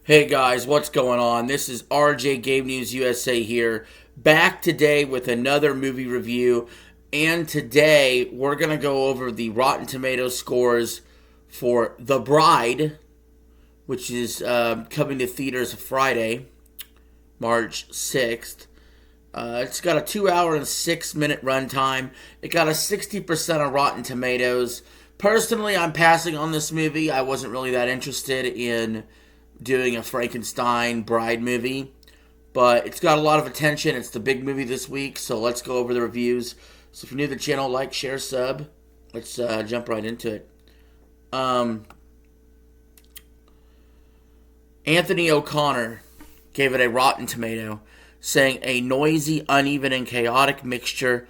Hey guys, what's going on? This is RJ Game News USA here, back today with another movie review. And today we're going to go over the Rotten Tomatoes scores for The Bride, which is coming to theaters Friday, March 6th. It's got a 2 hour and 6 minute runtime. It got a 60% on Rotten Tomatoes. Personally, I'm passing on this movie. I wasn't really that interested in doing a Frankenstein Bride movie, but it's got a lot of attention. It's the big movie this week, so let's go over the reviews. So if you're new to the channel, like, share, sub. Let's jump right into it. Anthony O'Connor gave it a Rotten Tomato, saying a noisy, uneven, and chaotic mixture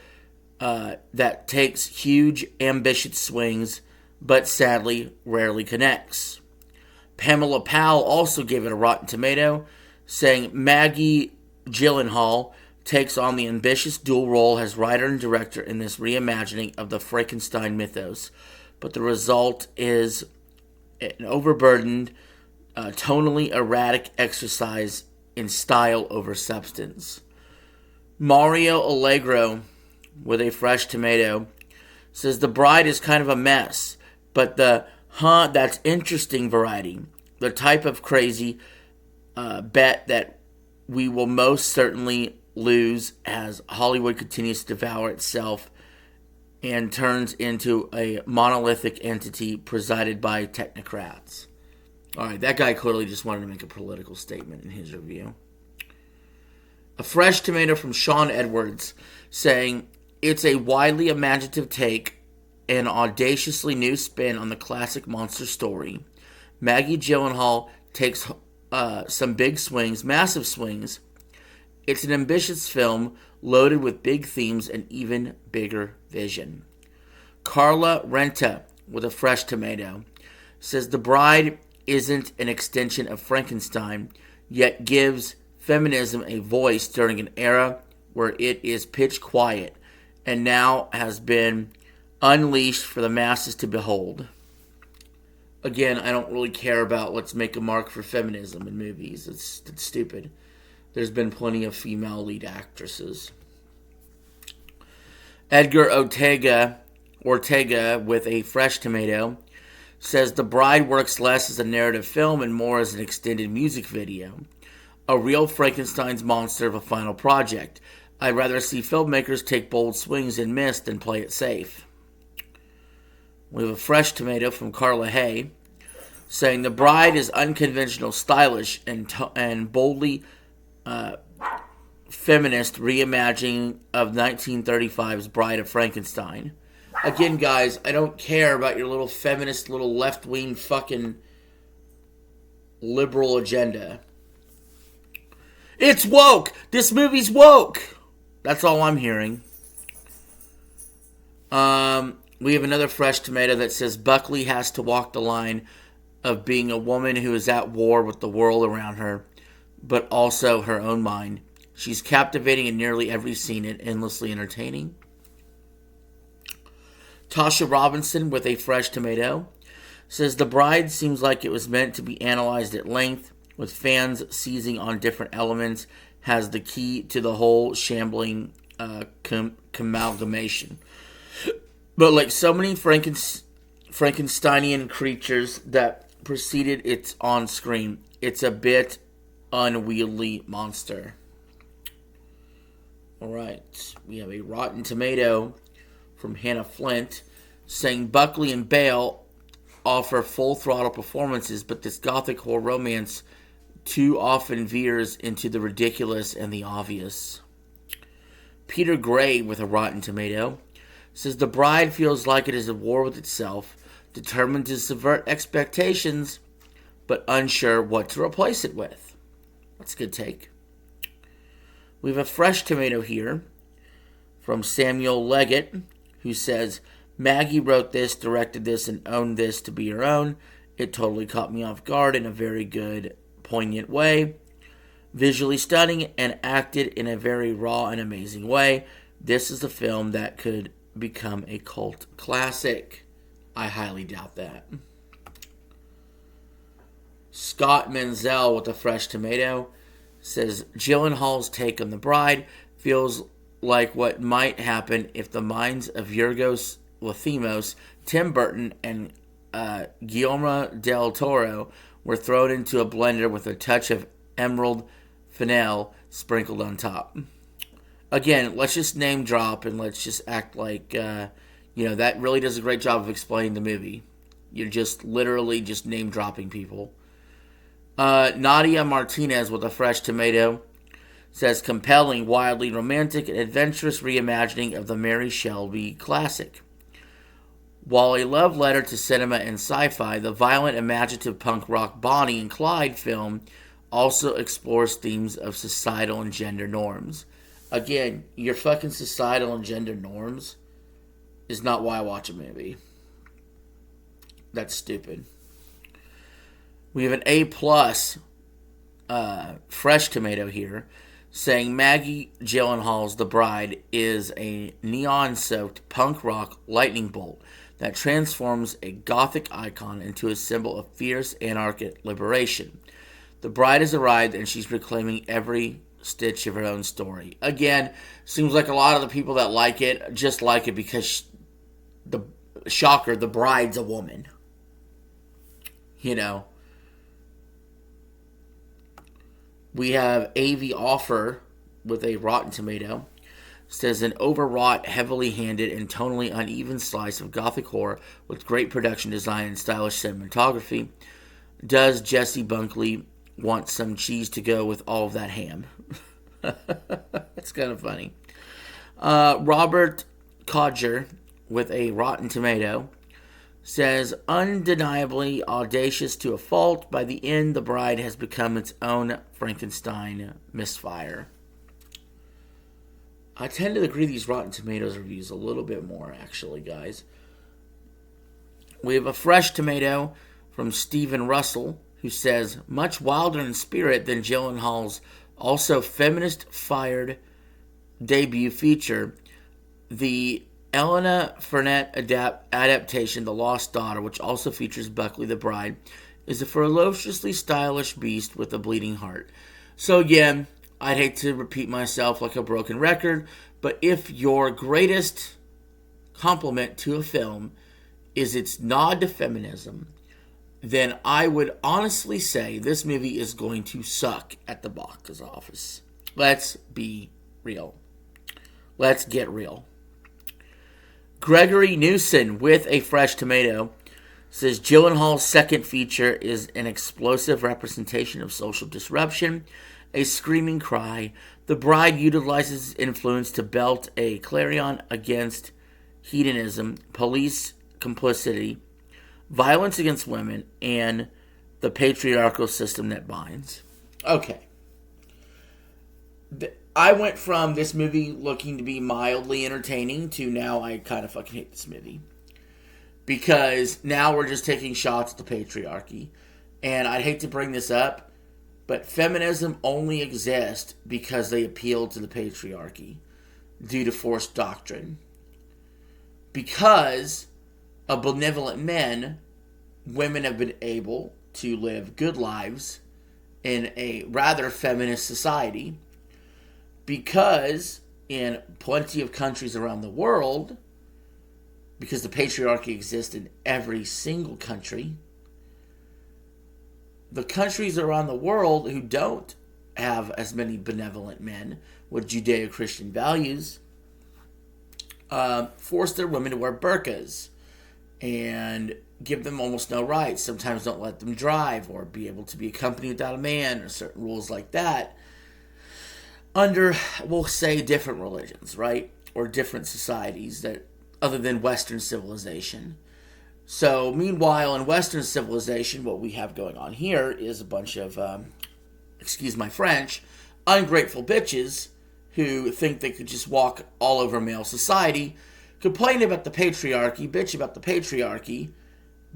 that takes huge, ambitious swings, but sadly rarely connects. Pamela Powell also gave it a Rotten Tomato, saying Maggie Gyllenhaal takes on the ambitious dual role as writer and director in this reimagining of the Frankenstein mythos, but the result is an overburdened, tonally erratic exercise in style over substance. Mario Allegro, with a fresh tomato, says The Bride is kind of a mess, but the that's interesting variety. The type of crazy bet that we will most certainly lose as Hollywood continues to devour itself and turns into a monolithic entity presided by technocrats. Alright, that guy clearly just wanted to make a political statement in his review. A fresh tomato from Sean Edwards, saying it's a widely imaginative take, an audaciously new spin on the classic monster story. Maggie Gyllenhaal takes some big swings, massive swings. It's an ambitious film loaded with big themes and even bigger vision. Carla Renta, with a fresh tomato, says The Bride isn't an extension of Frankenstein, yet gives feminism a voice during an era where it is pitch quiet and now has been unleashed for the masses to behold. Again, I don't really care about let's make a mark for feminism in movies. It's stupid. There's been plenty of female lead actresses. Edgar Ortega, with a fresh tomato, says The Bride works less as a narrative film and more as an extended music video. A real Frankenstein's monster of a final project. I'd rather see filmmakers take bold swings and miss than play it safe. We have a fresh tomato from Carla Hay, saying The Bride is unconventional, stylish, and boldly feminist reimagining of 1935's Bride of Frankenstein. Again, guys, I don't care about your little feminist, little left-wing fucking liberal agenda. It's woke! This movie's woke! That's all I'm hearing. We have another fresh tomato that says Buckley has to walk the line of being a woman who is at war with the world around her, but also her own mind. She's captivating in nearly every scene and endlessly entertaining. Tasha Robinson, with a fresh tomato, says The Bride seems like it was meant to be analyzed at length, with fans seizing on different elements, has the key to the whole shambling amalgamation. But like so many Frankensteinian creatures that preceded it on screen, it's a bit unwieldy monster. Alright, we have a Rotten Tomato from Hannah Flint, saying Buckley and Bale offer full throttle performances, but this gothic horror romance too often veers into the ridiculous and the obvious. Peter Gray, with a Rotten Tomato, says The Bride feels like it is at war with itself, determined to subvert expectations, but unsure what to replace it with. That's a good take. We have a fresh tomato here from Samuel Leggett, who says, Maggie wrote this, directed this, and owned this to be her own. It totally caught me off guard in a very good, poignant way. Visually stunning and acted in a very raw and amazing way. This is a film that could become a cult classic. I highly doubt that. Scott Menzel with a fresh tomato says Gyllenhaal's take on The Bride feels like what might happen if the minds of Yorgos Lanthimos, Tim Burton, and Guillermo del Toro were thrown into a blender with a touch of emerald fennel sprinkled on top. Again, let's just name drop and let's just act like, that really does a great job of explaining the movie. You're just literally just name dropping people. Nadia Martinez with a fresh tomato says compelling, wildly romantic, and adventurous reimagining of the Mary Shelley classic. While a love letter to cinema and sci-fi, the violent, imaginative punk rock Bonnie and Clyde film also explores themes of societal and gender norms. Again, your fucking societal and gender norms is not why I watch a movie. That's stupid. We have an A+, fresh tomato here, saying Maggie Gyllenhaal's The Bride is a neon-soaked punk rock lightning bolt that transforms a gothic icon into a symbol of fierce anarchic liberation. The bride has arrived and she's reclaiming every stitch of her own story. Again, seems like a lot of the people that like it just like it because the bride's a woman. We have AV Offer with a Rotten Tomato. Says an overwrought, heavily handed, and tonally uneven slice of gothic horror with great production design and stylish cinematography. Does Jesse Bunkley want some cheese to go with all of that ham? That's kind of funny. Robert Codger with a Rotten Tomato says, undeniably audacious to a fault, by the end the bride has become its own Frankenstein misfire. I tend to agree these Rotten Tomatoes reviews a little bit more, actually, guys. We have a fresh tomato from Stephen Russell, who says, much wilder in spirit than Gyllenhaal's also feminist-fired debut feature, the Elena Fernet adaptation, The Lost Daughter, which also features Buckley the Bride, is a ferociously stylish beast with a bleeding heart. So again, I'd hate to repeat myself like a broken record, but if your greatest compliment to a film is its nod to feminism, then I would honestly say this movie is going to suck at the box office. Let's be real. Let's get real. Gregory Newson with a fresh tomato says Gyllenhaal's second feature is an explosive representation of social disruption, a screaming cry. The bride utilizes influence to belt a clarion against hedonism, police complicity, violence against women, and the patriarchal system that binds. Okay. I went from this movie looking to be mildly entertaining to now I kind of fucking hate this movie. Because now we're just taking shots at the patriarchy. And I'd hate to bring this up, but feminism only exists because they appeal to the patriarchy due to forced doctrine. Because of benevolent men, women have been able to live good lives in a rather feminist society. Because in plenty of countries around the world, because the patriarchy exists in every single country, the countries around the world who don't have as many benevolent men with Judeo-Christian values force their women to wear burqas and give them almost no rights. Sometimes don't let them drive or be able to be accompanied without a man or certain rules like that. Under, we'll say, different religions, right? Or different societies that other than Western civilization. So, meanwhile, in Western civilization, what we have going on here is a bunch of, excuse my French, ungrateful bitches who think they could just walk all over male society, complain about the patriarchy, bitch about the patriarchy,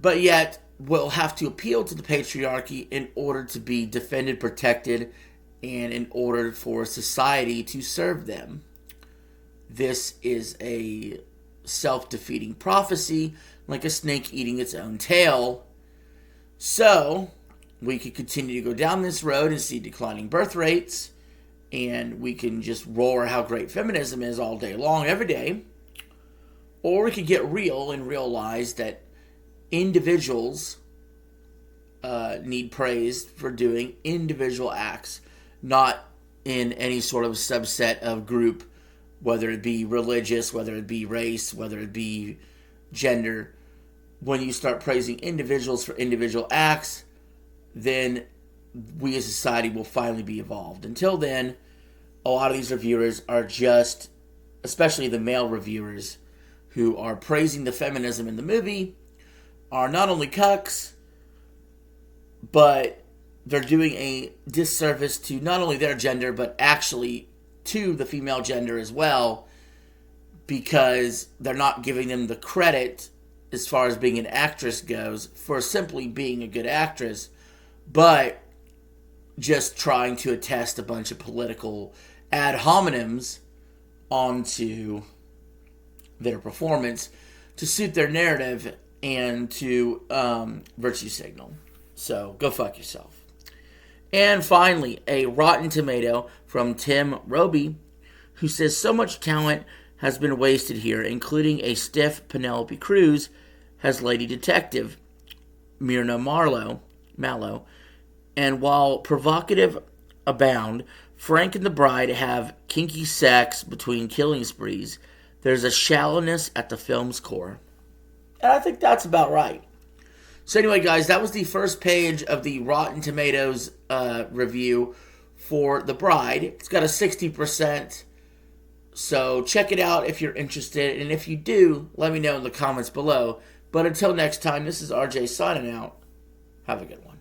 but yet will have to appeal to the patriarchy in order to be defended, protected, and in order for society to serve them. This is a self-defeating prophecy, like a snake eating its own tail. So, we could continue to go down this road and see declining birth rates, and we can just roar how great feminism is all day long, every day. Or we could get real and realize that individuals need praise for doing individual acts, not in any sort of subset of group, whether it be religious, whether it be race, whether it be gender. When you start praising individuals for individual acts, then we as a society will finally be evolved. Until then, a lot of these reviewers are just, especially the male reviewers, who are praising the feminism in the movie, are not only cucks, but they're doing a disservice to not only their gender, but actually to the female gender as well, because they're not giving them the credit as far as being an actress goes for simply being a good actress, but just trying to attest a bunch of political ad hominems onto their performance to suit their narrative and to virtue signal. So go fuck yourself. And finally, a Rotten Tomato from Tim Roby, who says so much talent has been wasted here, including a stiff Penelope Cruz as Lady Detective Myrna Mallow. And while provocative abound, Frank and the bride have kinky sex between killing sprees. There's a shallowness at the film's core. And I think that's about right. So anyway, guys, that was the first page of the Rotten Tomatoes review for The Bride. It's got a 60%. So check it out if you're interested. And if you do, let me know in the comments below. But until next time, this is RJ signing out. Have a good one.